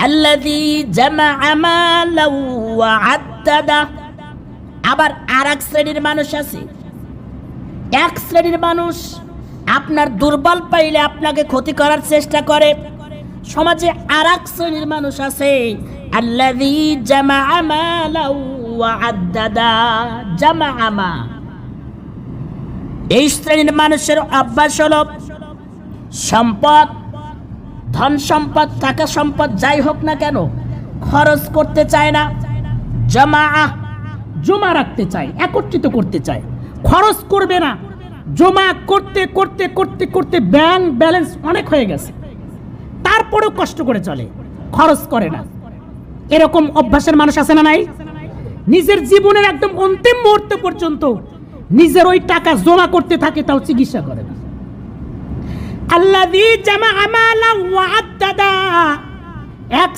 আল্লাযী জামাআ মালাও ওয়া আদ্দাদা। আবার আরেক শ্রেণীর মানুষ আছে, এক শ্রেণীর মানুষ আপনার দুর্বল পাইলে আপনাকে ক্ষতি করার চেষ্টা করে। সমাজে আরেক শ্রেণীর মানুষ আছে, আল্লাযী জামাআ মালাও ওয়া আদ্দাদা। জামাআ মা, এই শ্রেণীর মানুষের অভ্যাস হলো সম্পদ, ধন সম্পদ, টাকা সম্পদ যাই হোক না কেন খরচ করতে চায় না। জমা রাখতে চায়, একত্রিত করতে চায়, খরচ করবে না। জমা করতে করতে করতে করতে ব্যাংক ব্যালেন্স অনেক হয়ে গেছে, তারপরেও কষ্ট করে চলে, খরচ করে না। এরকম অভ্যাসের মানুষ আছে না নাই? নিজের জীবনের একদম অন্তিম মুহূর্ত পর্যন্ত নিজের ওই টাকা জমা করতে থাকে, তাও চিকিৎসা করে না। আল্লাযী জামাআ মালাও ওয়া আদ্দাদা, এক